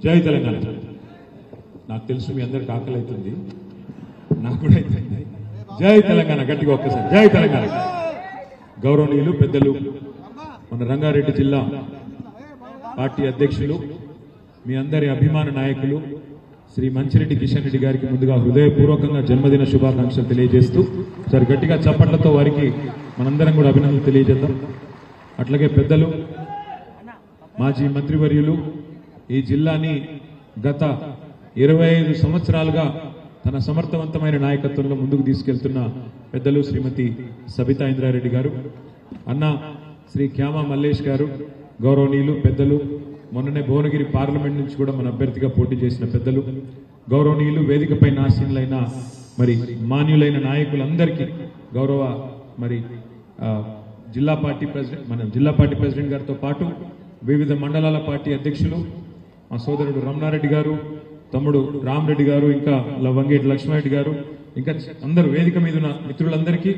జై తెలంగాణ. నాకు తెలుసు మీ అందరికి ఆకలి అవుతుంది, నాకు కూడా అవుతుంది. జై తెలంగాణ గట్టిగా ఒక్కసారి జై తెలంగాణ. గౌరవనీయులు పెద్దలు మన రంగారెడ్డి జిల్లా పార్టీ అధ్యక్షులు, మీ అందరి అభిమాన నాయకులు శ్రీ మంచిరెడ్డి కిషన్ రెడ్డి గారికి ముందుగా హృదయపూర్వకంగా జన్మదిన శుభాకాంక్షలు తెలియజేస్తూ సరే గట్టిగా చప్పట్లతో వారికి మనందరం కూడా అభినందనలు తెలియజేద్దాం. అట్లాగే పెద్దలు మాజీ మంత్రివర్యులు ఈ జిల్లాని గత 25 సంవత్సరాలుగా తన సమర్థవంతమైన నాయకత్వంలో ముందుకు తీసుకెళ్తున్న పెద్దలు శ్రీమతి సబితా ఇంద్రారెడ్డి గారు, అన్న శ్రీ క్యామా మల్లేష్ గారు, గౌరవనీయులు పెద్దలు, మొన్ననే భువనగిరి పార్లమెంట్ నుంచి కూడా మన అభ్యర్థిగా పోటీ చేసిన పెద్దలు, గౌరవనీయులు వేదికపై నాశీనులైన మరి మాన్యులైన నాయకులందరికీ గౌరవ మరి జిల్లా పార్టీ ప్రెసిడెంట్ గారితో పాటు వివిధ మండలాల పార్టీ అధ్యక్షులు మా సోదరుడు రమణారెడ్డి గారు, తమ్ముడు రామరెడ్డి గారు, ఇంకా వంగేటి లక్ష్మారెడ్డి గారు, ఇంకా అందరూ వేదిక మీద ఉన్న మిత్రులందరికీ,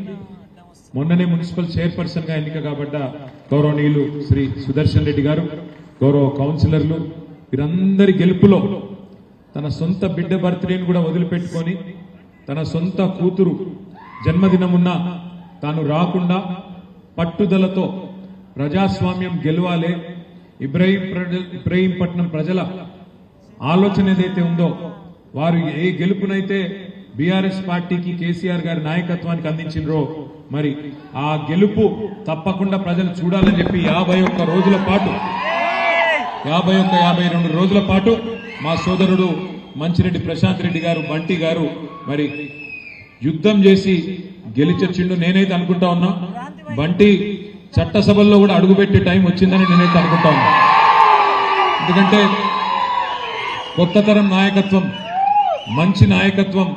మొన్ననే మున్సిపల్ చైర్పర్సన్ గా ఎన్నిక కాబడ్డ గౌరవనీయులు శ్రీ సుదర్శన్ రెడ్డి గారు, గౌరవ కౌన్సిలర్లు, వీరందరి గెలుపులో తన సొంత బిడ్డ బర్త్డేని కూడా వదిలిపెట్టుకొని తన సొంత కూతురు జన్మదినమున్న తాను రాకుండా పట్టుదలతో ప్రజాస్వామ్యం గెలవాలే, ఇబ్రహీంపట్నం ప్రజల ఆలోచన ఏదైతే ఉందో వారు ఏ గెలుపునైతే బీఆర్ఎస్ పార్టీకి కేసీఆర్ గారి నాయకత్వానికి అందించినరో మరి ఆ గెలుపు తప్పకుండా ప్రజలు చూడాలని చెప్పి 51 రోజుల పాటు 52 రోజుల పాటు మా సోదరుడు మంచిరెడ్డి ప్రశాంత్ రెడ్డి గారు, బంటి గారు మరి యుద్ధం చేసి గెలిచొచ్చిండు. నేనైతే అనుకుంటా ఉన్నా బంటి చట్టసభల్లో కూడా అడుగుపెట్టే టైం వచ్చిందని నేనైతే అనుకుంటా ఉన్నా. ఎందుకంటే కొత్త తరం నాయకత్వం, మంచి నాయకత్వం,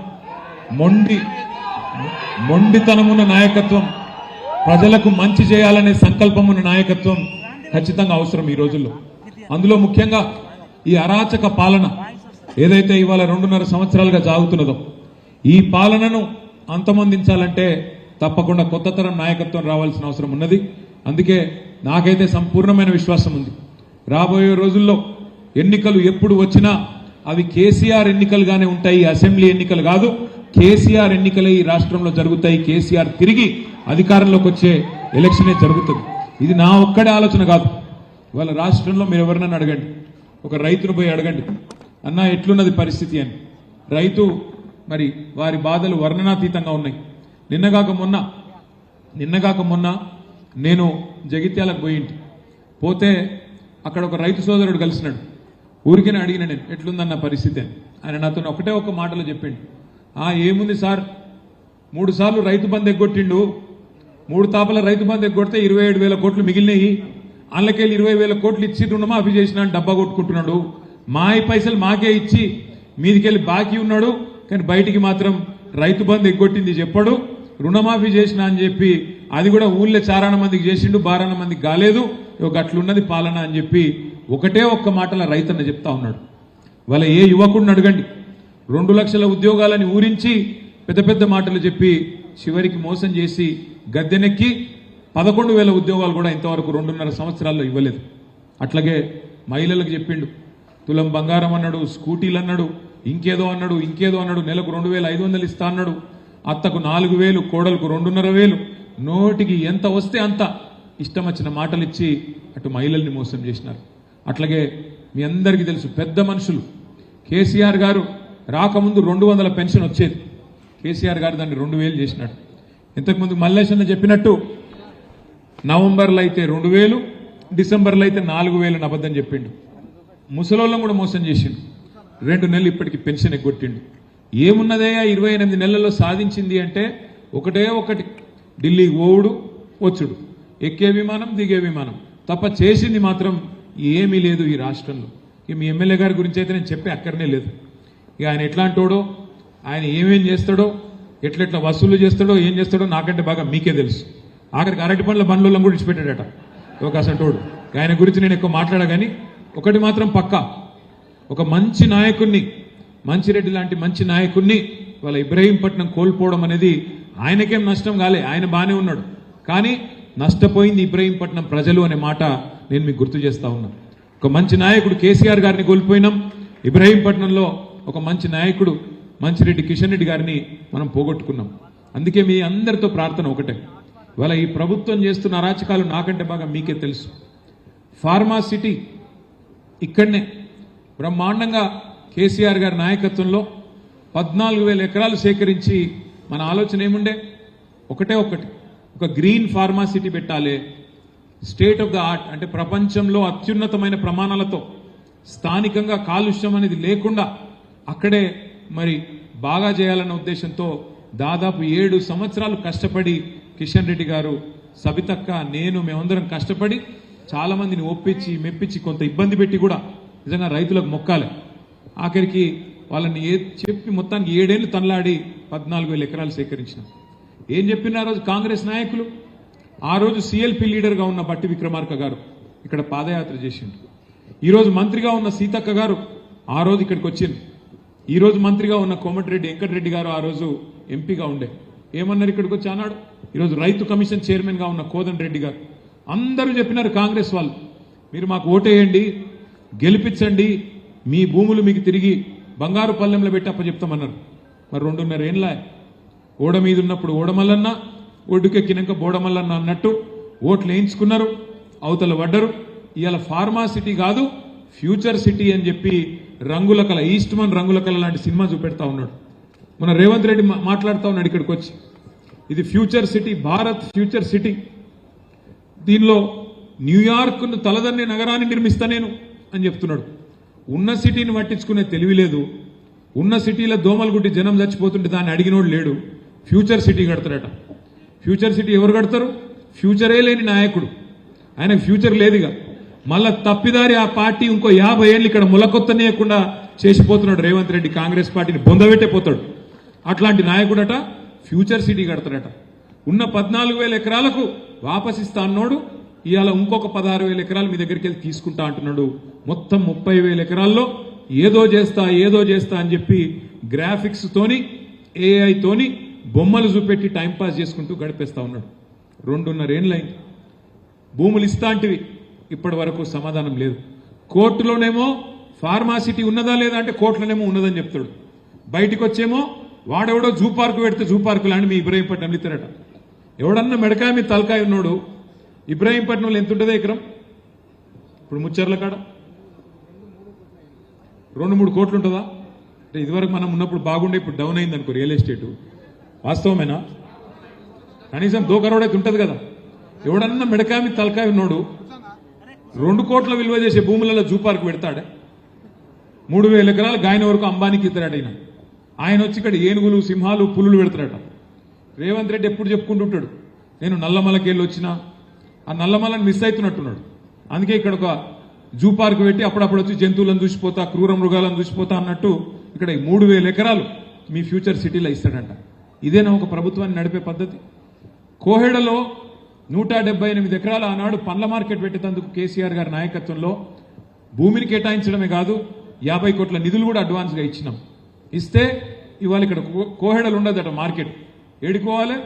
మొండితనమున్న నాయకత్వం, ప్రజలకు మంచి చేయాలనే సంకల్పం ఉన్న నాయకత్వం ఖచ్చితంగా అవసరం ఈ రోజుల్లో. అందులో ముఖ్యంగా ఈ అరాచక పాలన ఏదైతే ఇవాళ 2.5 సంవత్సరాలుగా సాగుతున్నదో ఈ పాలనను అంతమొందించాలంటే తప్పకుండా కొత్త తరం నాయకత్వం రావాల్సిన అవసరం ఉన్నది. అందుకే నాకైతే సంపూర్ణమైన విశ్వాసం ఉంది, రాబోయే రోజుల్లో ఎన్నికలు ఎప్పుడు వచ్చినా అవి కేసీఆర్ ఎన్నికలుగానే ఉంటాయి, అసెంబ్లీ ఎన్నికలు కాదు, కేసీఆర్ ఎన్నికలే ఈ రాష్ట్రంలో జరుగుతాయి. కేసీఆర్ తిరిగి అధికారంలోకి వచ్చే ఎలక్షనే జరుగుతుంది. ఇది నా ఒక్కడే ఆలోచన కాదు. ఇవాళ రాష్ట్రంలో మీరు ఎవరినైనా అడగండి, ఒక రైతును పోయి అడగండి, అన్నా ఎట్లున్నది పరిస్థితి అని. రైతు మరి వారి బాధలు వర్ణనాతీతంగా ఉన్నాయి. నిన్నగాక మొన్న నేను జగిత్యాలకు పోతే అక్కడ ఒక రైతు సోదరుడు కలిసినాడు. ఊరికే అడిగిన నేను ఎట్లుందన్న పరిస్థితి అని. ఆయన నాతో ఒకటే ఒక మాటలో చెప్పిండు, ఏముంది సార్, 3 సార్లు రైతు బంధు ఎగ్గొట్టిండు, 3 తాపల రైతు బంధు ఎగ్గొడితే 27,000 కోట్లు మిగిలినాయి, అందులోకెళ్ళి 20,000 కోట్లు ఇచ్చి రుణమాఫీ చేసినా డబ్బా కొట్టుకుంటున్నాడు, మాయి పైసలు మాకే ఇచ్చి మీదికెళ్ళి బాకీ ఉన్నాడు, కానీ బయటికి మాత్రం రైతు బంధు ఎగ్గొట్టింది చెప్పడు, రుణమాఫీ చేసిన అని చెప్పి అది కూడా ఊళ్ళో 4 మందికి చేసిండు, 12 మందికి కాలేదు, అట్లున్నది పాలన అని చెప్పి ఒకటే ఒక్క మాటల రైతన్న చెప్తా ఉన్నాడు. వాళ్ళ ఏ యువకుడిని అడగండి, 2 లక్షల ఉద్యోగాలని ఊరించి పెద్ద పెద్ద మాటలు చెప్పి చివరికి మోసం చేసి గద్దెనెక్కి 11,000 ఉద్యోగాలు కూడా ఇంతవరకు 2.5 సంవత్సరాల్లో ఇవ్వలేదు. అట్లాగే మహిళలకు చెప్పిండు, తులం బంగారం అన్నాడు, స్కూటీలు అన్నాడు, ఇంకేదో అన్నాడు, నెలకు 2,500 ఇస్తా అన్నాడు, అత్తకు 4,000, కోడలకు 2,500, నోటికి ఎంత వస్తే అంత ఇష్టం వచ్చిన మాటలు ఇచ్చి అటు మహిళల్ని మోసం చేసినారు. అట్లాగే మీ అందరికీ తెలుసు, పెద్ద మనుషులు కేసీఆర్ గారు రాకముందు 200 పెన్షన్ వచ్చేది, కేసీఆర్ గారు దాన్ని 2,000 చేసినాడు. ఇంతకుముందు మల్లేశన్న చెప్పినట్టు నవంబర్లో అయితే 2,000, డిసెంబర్లో అయితే 4,000 అబద్ధం చెప్పిండు. ముసలోళ్ళం కూడా మోసం చేసిండు. 2 నెలలు ఇప్పటికి పెన్షన్ ఎగ్గొట్టిండు. ఏమున్నదయ్యా 28 నెలల్లో సాధించింది అంటే ఒకటే ఒకటి, ఢిల్లీకి ఓవుడు వచ్చుడు, ఎక్కే విమానం దిగే విమానం తప్ప చేసింది మాత్రం ఏమీ లేదు ఈ రాష్ట్రంలో. మీ ఎమ్మెల్యే గారి గురించి అయితే నేను చెప్పే అక్కడనే లేదు. ఇక ఆయన ఎట్లాంటోడో, ఆయన ఏమేం చేస్తాడో, ఎట్లెట్లా వసూలు చేస్తాడో, ఏం చేస్తాడో నాకంటే బాగా మీకే తెలుసు. ఆఖరికి అరటి పండ్ల బండ్లను కూడా ఇచ్చిపెట్టాడట ఒక అసంటోడు. ఆయన గురించి నేను ఎక్కువ మాట్లాడా, కానీ ఒకటి మాత్రం పక్కా, ఒక మంచి నాయకుడిని, మంచిరెడ్డి లాంటి మంచి నాయకుడిని వాళ్ళ ఇబ్రహీంపట్నం కోల్పోవడం అనేది ఆయనకేం నష్టం కాలే, ఆయన బాగానే ఉన్నాడు, కానీ నష్టపోయింది ఇబ్రహీంపట్నం ప్రజలు అనే మాట నేను మీకు గుర్తు చేస్తా ఉన్నా. ఒక మంచి నాయకుడు కేసీఆర్ గారిని కోల్పోయినాం, ఇబ్రహీంపట్నంలో ఒక మంచి నాయకుడు మంచిరెడ్డి కిషన్ రెడ్డి గారిని మనం పోగొట్టుకున్నాం. అందుకే మీ అందరితో ప్రార్థన ఒకటే, ఇవాళ ఈ ప్రభుత్వం చేస్తున్న అరాచకాలు నాకంటే బాగా మీకే తెలుసు. ఫార్మా సిటీ ఇక్కడనే బ్రహ్మాండంగా కేసీఆర్ గారి నాయకత్వంలో 14,000 ఎకరాలు సేకరించి మన ఆలోచన ఏముండే, ఒకటే ఒకటి, ఒక గ్రీన్ ఫార్మా సిటీ పెట్టాలి, స్టేట్ ఆఫ్ ద ఆర్ట్, అంటే ప్రపంచంలో అత్యున్నతమైన ప్రమాణాలతో స్థానికంగా కాలుష్యం అనేది లేకుండా అక్కడే మరి బాగా చేయాలన్న ఉద్దేశంతో దాదాపు 7 సంవత్సరాలు కష్టపడి కిషన్ రెడ్డి గారు, సబితక్క, నేను మేమందరం కష్టపడి చాలా మందిని ఒప్పించి మెప్పించి కొంత ఇబ్బంది పెట్టి కూడా నిజంగా రైతులకు మొక్కాలి. ఆఖరికి వాళ్ళని చెప్పి మొత్తానికి 7 ఏళ్లు తనలాడి 14,000 ఎకరాలు సేకరించినాం. ఏం చెప్పిన ఆ రోజు కాంగ్రెస్ నాయకులు, ఆ రోజు సిఎల్పి లీడర్గా ఉన్న బట్టి విక్రమార్క గారు ఇక్కడ పాదయాత్ర చేసిండు. ఈరోజు మంత్రిగా ఉన్న సీతక్క గారు ఆ రోజు ఇక్కడికి వచ్చింది. ఈరోజు మంత్రిగా ఉన్న కోమటిరెడ్డి వెంకటరెడ్డి గారు ఆ రోజు ఎంపీగా ఉండే, ఏమన్నారు ఇక్కడికి వచ్చి అన్నాడు. ఈరోజు రైతు కమిషన్ చైర్మన్గా ఉన్న కోదండ రెడ్డి గారు అందరూ చెప్పినారు, కాంగ్రెస్ వాళ్ళు మీరు మాకు ఓటేయండి, గెలిపించండి, మీ భూములు మీకు తిరిగి బంగారు పల్లెంలో పెట్టి అప్పచెప్తామన్నారు. మరి 2.5 ఏళ్ళ ఓడ మీద ఉన్నప్పుడు ఓడమల్లన్న, ఒడ్డుకెక్కినాక బోడమల్లన్న అన్నట్టు ఓట్లు వేయించుకున్నారు, అవతల పడ్డరు. ఇవాళ ఫార్మా సిటీ కాదు ఫ్యూచర్ సిటీ అని చెప్పి రంగుల కళ, ఈస్ట్మన్ రంగుల కళ లాంటి సినిమా చూపెడతా ఉన్నాడు. మన రేవంత్ రెడ్డి మాట్లాడుతూ ఉన్నాడు ఇక్కడికి వచ్చి, ఇది future city, Bharat future city, దీనిలో న్యూయార్క్ను తలదన్నే నగరాన్ని నిర్మిస్తా నేను అని చెప్తున్నాడు. ఉన్న సిటీని పట్టించుకునే తెలివి లేదు, ఉన్న సిటీలో దోమలు గుట్టి జనం చచ్చిపోతుంటే దాన్ని అడిగినోడు లేడు. ఫ్యూచర్ సిటీ కడతారట. ఫ్యూచర్ సిటీ ఎవరు కడతారు? ఫ్యూచరే లేని నాయకుడు, ఆయనకు ఫ్యూచర్ లేదుగా. మళ్ళా తప్పిదారి ఆ పార్టీ ఇంకో 50 ఏళ్ళు ఇక్కడ ములకొత్తనేయకుండా చేసిపోతున్నాడు రేవంత్ రెడ్డి. కాంగ్రెస్ పార్టీని బొందబెట్టే పోతాడు. అట్లాంటి నాయకుడట ఫ్యూచర్ సిటీ కడతాడట. ఉన్న 14,000 ఎకరాలకు వాపసిస్తా అన్నాడు, ఇవాళ ఇంకొక 16,000 ఎకరాలు మీ దగ్గరికి వెళ్ళి తీసుకుంటా అంటున్నాడు. మొత్తం 30,000 ఎకరాల్లో ఏదో చేస్తా అని చెప్పి గ్రాఫిక్స్ తోని ఏఐ తోని బొమ్మలు చూపెట్టి టైంపాస్ చేసుకుంటూ గడిపేస్తా ఉన్నాడు. 2.5 ఏళ్ళైంది. భూములు ఇస్తాంటివి ఇప్పటి వరకు సమాధానం లేదు. కోర్టులోనేమో ఫార్మాసిటీ ఉన్నదా లేదా అంటే కోర్టులోనేమో ఉన్నదని చెప్తాడు. బయటికి వచ్చేమో వాడెవడో జూ పార్కు పెడితే జూ పార్కు లాంటి మీ ఇబ్రహీంపట్నం ఇస్తారట. ఎవడన్నా మెడకాయ మీద తలకాయ ఉన్నాడు. ఇబ్రహీంపట్నంలో ఎంత ఉంటుంది ఎకరం? ఇప్పుడు ముచ్చర్ల కాడ 2-3 కోట్లు ఉంటుందా? అంటే ఇదివరకు మనం ఉన్నప్పుడు బాగుండే, ఇప్పుడు డౌన్ అయింది అనుకో రియల్ ఎస్టేటు. వాస్తవమేనా? కనీసం 2 కరోడ్ అయితే ఉంటుంది కదా. ఎవడన్నా మెడకాయ మీద తలకాయ ఉన్నాడు 2 కోట్ల విలువ చేసే భూములలో జూ పార్క్ పెడతాడే. 3,000 ఎకరాలు గాయన వరకు అంబానీకి ఇస్తాడట. ఆయన వచ్చి ఇక్కడ ఏనుగులు, సింహాలు, పులులు పెడతాడట. రేవంత్ రెడ్డి ఎప్పుడు చెప్పుకుంటుంటాడు, నేను నల్లమలకి వెళ్ళి వచ్చినా, ఆ నల్లమలని మిస్ అవుతున్నట్టున్నాడు. అందుకే ఇక్కడ ఒక జూ పార్క్ పెట్టి అప్పుడప్పుడు వచ్చి జంతువులను చూసిపోతా, క్రూర మృగాలను చూసిపోతా అన్నట్టు ఇక్కడ 3,000 ఎకరాలు మీ ఫ్యూచర్ సిటీలో ఇస్తాడంట. ఇదేనా ఒక ప్రభుత్వాన్ని నడిపే పద్ధతి? కోహెడలో 178 ఎకరాలు ఆనాడు పండ్ల మార్కెట్ పెట్టేందుకు కేసీఆర్ గారి నాయకత్వంలో భూమిని కేటాయించడమే కాదు 50 కోట్ల నిధులు కూడా అడ్వాన్స్గా ఇచ్చినాం. ఇస్తే ఇవాళ ఇక్కడ కోహెడలు ఉండదట మార్కెట్. ఏడుకోవాలి?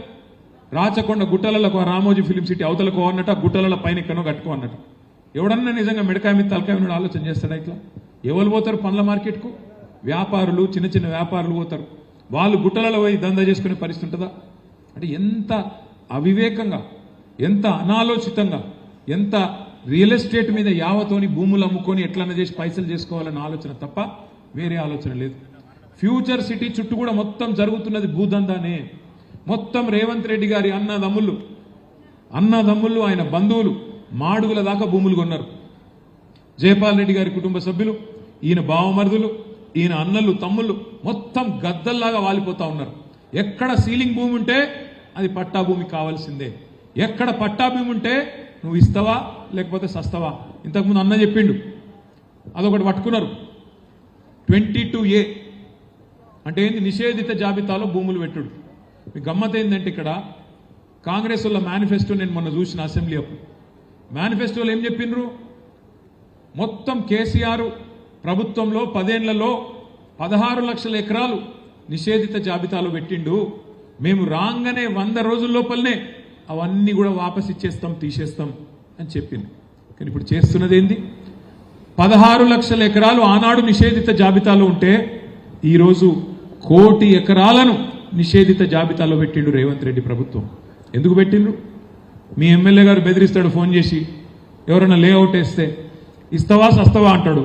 రాచకొండ గుట్టలకు రామోజీ ఫిలిం సిటీ అవతలకు అన్నట్టు, ఆ గుట్టల పైన ఎక్కడో కట్టుకో అన్నట్టు. ఎవడన్నా నిజంగా మిడకాయ మీద తలకాయ మీద ఆలోచన చేస్తాడా? ఇట్లా ఎవరు పోతారు పండ్ల మార్కెట్కు? వ్యాపారులు, చిన్న చిన్న వ్యాపారులు పోతారు. వాళ్ళు గుట్టలలో పోయి దందా చేసుకునే పరిస్థితి ఉంటుందా? అంటే ఎంత అవివేకంగా, ఎంత అనాలోచితంగా, ఎంత రియల్ ఎస్టేట్ మీద యావతోని భూములు అమ్ముకొని ఎట్లన్నా చేసి పైసలు చేసుకోవాలన్న ఆలోచన తప్ప వేరే ఆలోచన లేదు. ఫ్యూచర్ సిటీ చుట్టూ కూడా మొత్తం జరుగుతున్నది భూదందానే. మొత్తం రేవంత్ రెడ్డి గారి అన్నదమ్ముళ్ళు ఆయన బంధువులు మాడుగుల దాకా భూములు కొన్నారు. జయపాల్ రెడ్డి గారి కుటుంబ సభ్యులు, ఈయన బావమరుదులు, ఈయన అన్నలు, తమ్ముళ్ళు మొత్తం గద్దల్లాగా వాలిపోతా ఉన్నారు. ఎక్కడ సీలింగ్ భూమి ఉంటే అది పట్టా భూమి కావాల్సిందే. ఎక్కడ పట్టా భూమి ఉంటే నువ్వు ఇస్తావా లేకపోతే సస్తావా? ఇంతకుముందు అన్న చెప్పిండు, అదొకటి పట్టుకున్నారు. 22A అంటే ఏంది? నిషేధిత జాబితాలో భూములు పెట్టుడు. మీ గమ్మత్ ఏంటంటే ఇక్కడ కాంగ్రెస్ వాళ్ళ మేనిఫెస్టో నేను మొన్న చూసిన అసెంబ్లీ అప్పుడు. మేనిఫెస్టోలో ఏం చెప్పిండ్రు? మొత్తం కేసీఆర్ ప్రభుత్వంలో 10 ఏళ్లలో 16 లక్షల ఎకరాలు నిషేధిత జాబితాలో పెట్టిండు. మేము రాగానే 100 రోజుల లోపలనే అవన్నీ కూడా వాపస్ ఇచ్చేస్తాం, తీసేస్తాం అని చెప్పింది. కానీ ఇప్పుడు చేస్తున్నది ఏంది? 16 లక్షల ఎకరాలు ఆనాడు నిషేధిత జాబితాలో ఉంటే ఈరోజు 1 కోటి ఎకరాలను నిషేధిత జాబితాలో పెట్టిండు రేవంత్ రెడ్డి ప్రభుత్వం. ఎందుకు పెట్టిండ్రు? మీ ఎమ్మెల్యే గారు బెదిరిస్తాడు ఫోన్ చేసి, ఎవరైనా లేఅవుట్ వేస్తే ఇస్తావా సస్తావా అంటాడు.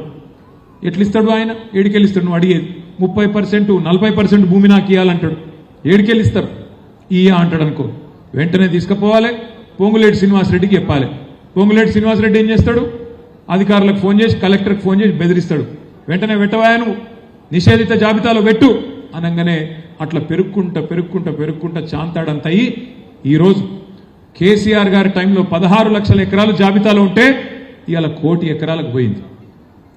ఎట్లిస్తాడు ఆయన? ఏడికెళ్ళిస్తాడు? నువ్వు అడిగేది 30% 40% భూమి నాకు ఇవ్వాలంటాడు. ఏడికెళ్ళిస్తారు? ఇయ్యా అంటాడు అనుకో, వెంటనే తీసుకుపోవాలి, పొంగులేటి శ్రీనివాసరెడ్డికి చెప్పాలి. పొంగులేటి శ్రీనివాసరెడ్డి ఏం చేస్తాడు? అధికారులకు ఫోన్ చేసి, కలెక్టర్కి ఫోన్ చేసి బెదిరిస్తాడు. వెంటనే పెట్టవాయను నిషేధిత జాబితాలో పెట్టు అనగానే అట్లా పెరుక్కుంటా చాంతాడంత అయ్యి ఈరోజు కేసీఆర్ గారి టైంలో 16 లక్షల ఎకరాలు జాబితాలో ఉంటే ఇవాళ 1 కోటి ఎకరాలకు పోయింది.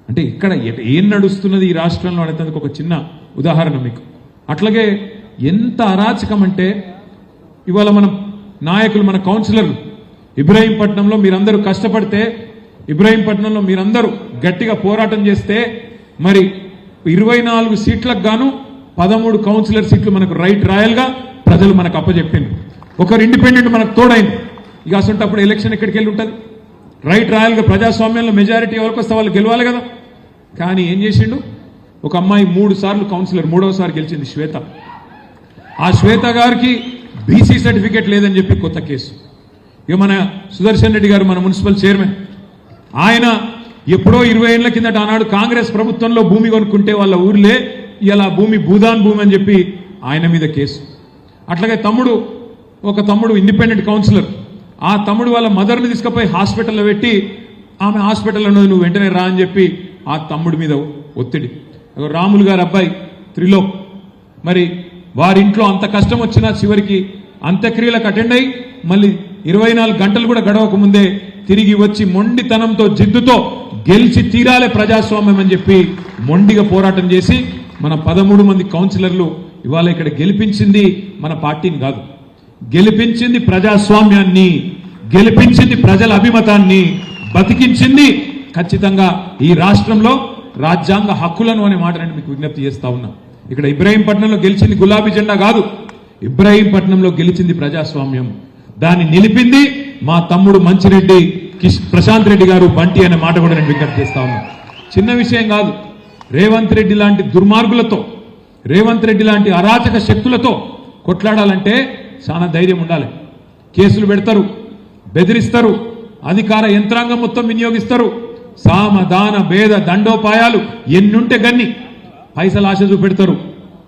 అంటే ఇక్కడ ఏం నడుస్తున్నది ఈ రాష్ట్రంలో అనేందుకు ఒక చిన్న ఉదాహరణ మీకు. అట్లాగే ఎంత అరాచకం అంటే ఇవాళ మన నాయకులు, మన కౌన్సిలర్లు ఇబ్రహీంపట్నంలో మీరందరూ కష్టపడితే, ఇబ్రహీంపట్నంలో మీరందరూ గట్టిగా పోరాటం చేస్తే మరి 24 సీట్లకు గాను 13 కౌన్సిలర్ సీట్లు మనకు రైట్ రాయల్గా ప్రజలు మనకు అప్పచెప్పింది. ఒకరు ఇండిపెండెంట్ మనకు తోడైంది. ఇక అసలు ఎలక్షన్ ఎక్కడికి వెళ్ళి ఉంటుంది? రైట్ రాయల్గా ప్రజాస్వామ్యంలో మెజారిటీ ఎవరికి వస్తే వాళ్ళు గెలవాలి కదా. కానీ ఏం చేసిండు? ఒక అమ్మాయి 3 సార్లు కౌన్సిలర్, 3వసారి గెలిచింది, శ్వేత. ఆ శ్వేత గారికి బీసీ సర్టిఫికేట్ లేదని చెప్పి కొత్త కేసు. ఇక మన సుదర్శన్ రెడ్డి గారు, మన మున్సిపల్ చైర్మన్, ఆయన ఎప్పుడో 20 ఏళ్ల కిందట ఆనాడు కాంగ్రెస్ ప్రభుత్వంలో భూమి కొనుక్కుంటే వాళ్ళ ఊర్లే ఇలా భూమి భూదాన్ భూమి అని చెప్పి ఆయన మీద కేసు. అట్లాగే ఒక తమ్ముడు ఇండిపెండెంట్ కౌన్సిలర్, ఆ తమ్ముడు వాళ్ళ మదర్ని తీసుకుపోయి హాస్పిటల్లో పెట్టి ఆమె హాస్పిటల్లో నువ్వు వెంటనే రా అని చెప్పి ఆ తమ్ముడి మీద ఒత్తిడి. రాములు గారి అబ్బాయి త్రిలోక్, మరి వారింట్లో అంత కష్టం వచ్చినా చివరికి అంత్యక్రియలకు అటెండ్ అయ్యి మళ్ళీ 24 గంటలు కూడా గడవక ముందే తిరిగి వచ్చి మొండితనంతో, జిద్దుతో గెలిచి తీరాలే ప్రజాస్వామ్యం అని చెప్పి మొండిగా పోరాటం చేసి మన 13 మంది కౌన్సిలర్లు ఇవాళ ఇక్కడ గెలిపించింది మన పార్టీని కాదు, గెలిపించింది ప్రజాస్వామ్యాన్ని, గెలిపించింది ప్రజల అభిమతాన్ని, బతికించింది ఖచ్చితంగా ఈ రాష్ట్రంలో రాజ్యాంగ హక్కులను అనే మాట నేను మీకు విజ్ఞప్తి చేస్తా ఉన్నా. ఇక్కడ ఇబ్రహీంపట్నంలో గెలిచింది గులాబీ జెండా కాదు, ఇబ్రహీంపట్నంలో గెలిచింది ప్రజాస్వామ్యం. దాన్ని నిలిపింది మా తమ్ముడు మంచిరెడ్డి ప్రశాంత్ రెడ్డి గారు, బంటి అనే మాట కూడా నేను విజ్ఞప్తి చేస్తా ఉన్నా. చిన్న విషయం కాదు. రేవంత్ రెడ్డి లాంటి దుర్మార్గులతో, రేవంత్ రెడ్డి లాంటి అరాచక శక్తులతో కొట్లాడాలంటే చాలా ధైర్యం ఉండాలి. కేసులు పెడతారు, బెదిరిస్తారు, అధికార యంత్రాంగం మొత్తం వినియోగిస్తారు, సామ దాన భేద దండోపాయాలు ఎన్నుంటే గన్ని పైసలు ఆశ చూపెడతారు.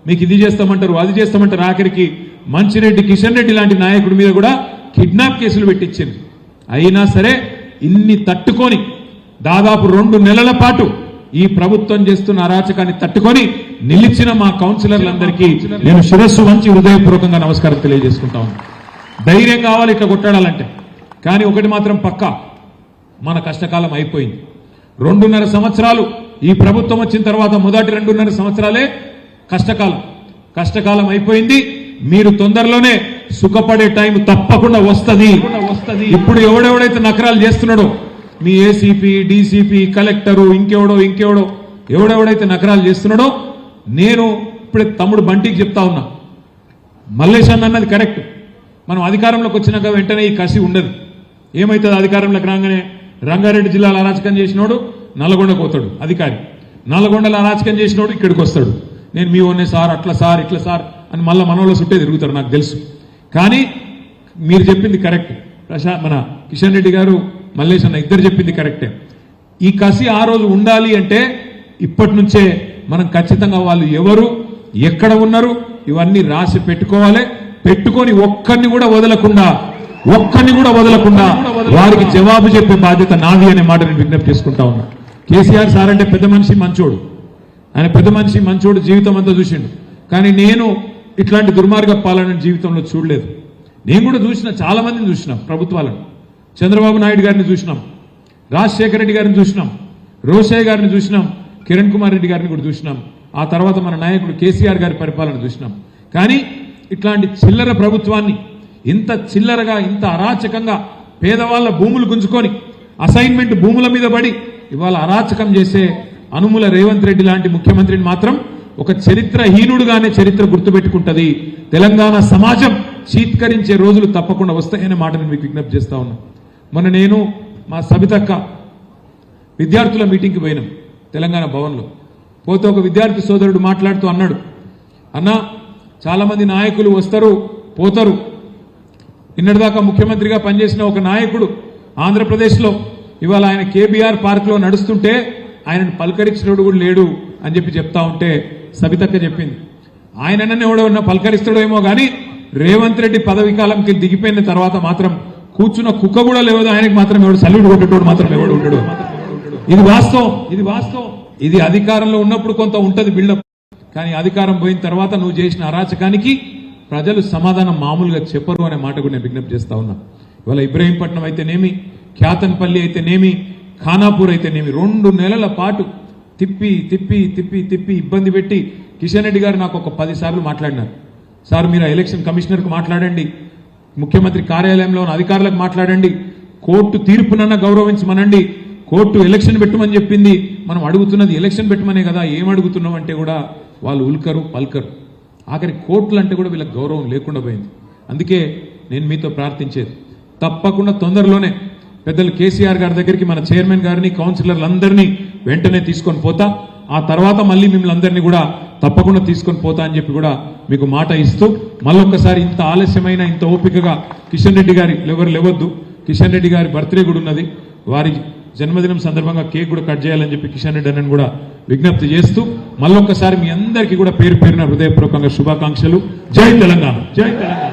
మీకు ఇది చేస్తామంటారు, అది చేస్తామంటారు. ఆఖరికి మంచిరెడ్డి కిషన్ రెడ్డి లాంటి నాయకుడి మీద కూడా కిడ్నాప్ కేసులు పెట్టించింది. అయినా సరే ఇన్ని తట్టుకొని దాదాపు 2 నెలల పాటు ఈ ప్రభుత్వం చేస్తున్న అరాచకాన్ని తట్టుకొని నిలిచిన మా కౌన్సిలర్లందరికీ నేను శిరస్సు వంచి హృదయపూర్వకంగా నమస్కారం తెలియజేసుకుంటా ఉన్నాను. ధైర్యం కావాలి ఇట్లా కొట్టాడాలంటే. కానీ ఒకటి మాత్రం పక్కా, మన కష్టకాలం అయిపోయింది. 2.5 సంవత్సరాలు ఈ ప్రభుత్వం వచ్చిన తర్వాత మొదటి 2.5 సంవత్సరాలే కష్టకాలం అయిపోయింది. మీరు తొందరలోనే సుఖపడే టైం తప్పకుండా వస్తుంది. ఇప్పుడు ఎవడెవడైతే నకరాలు చేస్తున్నాడో, మీ ఏసీపీ, డీసీపీ, కలెక్టరు, ఇంకెవడో ఎవడెవడైతే నకరాలు చేస్తున్నాడో, నేను ఇప్పుడే తమ్ముడు బంటికి చెప్తా ఉన్నా, మల్లేశన్ అన్నది కరెక్ట్. మనం అధికారంలోకి వచ్చినాక వెంటనే ఈ కసి ఉండదు. ఏమవుతుంది? అధికారంలోకి రాగానే రంగారెడ్డి జిల్లాలో అరాచకం చేసినోడు నల్గొండకు పోతాడు అధికారి, నల్గొండలో అరాచకం చేసినోడు ఇక్కడికి వస్తాడు. నేను మీ ఓనే సార్, అట్లా సార్, ఇట్లా సార్ అని మళ్ళీ మనోళ్ళ చుట్టే తిరుగుతారు, నాకు తెలుసు. కానీ మీరు చెప్పింది కరెక్ట్. మన కిషన్ రెడ్డి గారు, మల్లేష్ అన్న ఇద్దరు చెప్పింది కరెక్టే. ఈ కసి ఆ రోజు ఉండాలి అంటే ఇప్పటి నుంచే మనం ఖచ్చితంగా వాళ్ళు ఎవరు, ఎక్కడ ఉన్నారు ఇవన్నీ రాసి పెట్టుకోవాలి. పెట్టుకొని ఒక్కరిని కూడా వదలకుండా వారికి జవాబు చెప్పే బాధ్యత నాది అనే మాట నేను విజ్ఞప్తి చేసుకుంటా ఉన్నా. కేసీఆర్ సార్ అంటే పెద్ద మనిషి, మంచోడు. ఆయన పెద్ద మనిషి, మంచోడు, జీవితం అంతా చూసిండు. కానీ నేను ఇట్లాంటి దుర్మార్గ పాలన జీవితంలో చూడలేదు. నేను కూడా చూసిన, చాలా మందిని చూసినాం ప్రభుత్వాలను. చంద్రబాబు నాయుడు గారిని చూసినాం, రాజశేఖర రెడ్డి గారిని చూసినాం, రోషయ్య గారిని చూసినాం, కిరణ్ కుమార్ రెడ్డి గారిని కూడా చూసినాం. ఆ తర్వాత మన నాయకుడు కేసీఆర్ గారి పరిపాలన చూసినాం. కానీ ఇట్లాంటి చిల్లర ప్రభుత్వాన్ని ఇంత చిల్లరగా, ఇంత అరాచకంగా పేదవాళ్ళ భూములు గుంజుకొని అసైన్మెంట్ భూముల మీద పడి ఇవాళ అరాచకం చేసే అనుముల రేవంత్ రెడ్డి లాంటి ముఖ్యమంత్రిని మాత్రం ఒక చరిత్రహీనుడుగానే చరిత్ర గుర్తుపెట్టుకుంటది. తెలంగాణ సమాజం చీత్కరించే రోజులు తప్పకుండా వస్తాయనే మాట నేను మీకు విజ్ఞప్తి చేస్తా ఉన్నా. మొన్న నేను, మా సబితక్క విద్యార్థుల మీటింగ్కి పోయినాం తెలంగాణ భవన్లో. పోతే ఒక విద్యార్థి సోదరుడు మాట్లాడుతూ అన్నాడు, అన్నా చాలా మంది నాయకులు వస్తారు పోతారు, నిన్నటిదాకా ముఖ్యమంత్రిగా పనిచేసిన ఒక నాయకుడు ఆంధ్రప్రదేశ్లో ఇవాళ ఆయన కేబీఆర్ పార్క్లో నడుస్తుంటే ఆయనను పలకరించినోడు కూడా లేడు అని చెప్తా ఉంటే సబితక్క చెప్పింది, ఆయననే ఎవడన్నా పలకరిస్తాడేమో కానీ రేవంత్ రెడ్డి పదవి కాలంకి దిగిపోయిన తర్వాత మాత్రం కూర్చున్న కుక్క కూడా లేవదు, ఆయనకు మాత్రం ఎవడు సల్యూట్ కొట్టేటోడు మాత్రం ఎవడు ఉంటాడు. ఇది వాస్తవం, ఇది వాస్తవం. ఇది అధికారంలో ఉన్నప్పుడు కొంత ఉంటది బిల్డప్, కానీ అధికారం పోయిన తర్వాత నువ్వు చేసిన అరాచకానికి ప్రజలు సమాధానం మామూలుగా చెప్పరు అనే మాట కూడా నేను విజ్ఞప్తి చేస్తా ఉన్నా. ఇవాళ ఇబ్రహీంపట్నం అయితేనేమి, ఖ్యాతన్పల్లి అయితేనేమి, ఖానాపూర్ అయితేనేమి 2 నెలల పాటు తిప్పి తిప్పి తిప్పి తిప్పి ఇబ్బంది పెట్టి కిషన్ రెడ్డి గారు నాకు ఒక 10 సార్లు మాట్లాడినారు. సార్ మీరు ఎలక్షన్ కమిషనర్కు మాట్లాడండి, ముఖ్యమంత్రి కార్యాలయంలో ఉన్న అధికారులకు మాట్లాడండి, కోర్టు తీర్పునన్నా గౌరవించమనండి, కోర్టు ఎలక్షన్ పెట్టమని చెప్పింది, మనం అడుగుతున్నది ఎలక్షన్ పెట్టమనే కదా, ఏం అడుగుతున్నాం అంటే కూడా వాళ్ళు ఉల్కరు పల్కరు. ఆఖరి కోర్టులు అంటే కూడా వీళ్ళకి గౌరవం లేకుండా పోయింది. అందుకే నేను మీతో ప్రార్థించేది, తప్పకుండా తొందరలోనే పెద్దలు కేసీఆర్ గారి దగ్గరికి మన చైర్మన్ గారిని కౌన్సిలర్లందరినీ వెంటనే తీసుకొని పోతా, ఆ తర్వాత మళ్ళీ మిమ్మల్ని అందరినీ కూడా తప్పకుండా తీసుకొని పోతా అని చెప్పి కూడా మీకు మాట ఇస్తూ, మళ్ళొక్కసారి ఇంత ఆలస్యమైన ఇంత ఓపికగా కిషన్ రెడ్డి గారి ఎవరు లేవద్దు, కిషన్ రెడ్డి గారి బర్త్డే కూడా ఉన్నది, వారి జన్మదినం సందర్భంగా కేక్ కూడా కట్ చేయాలని చెప్పి కిషన్ రెడ్డి అన్నని కూడా విజ్ఞప్తి చేస్తూ మళ్ళొక్కసారి మీ అందరికీ కూడా పేరు పేరున హృదయపూర్వకంగా శుభాకాంక్షలు. జై తెలంగాణ, జై తెలంగాణ.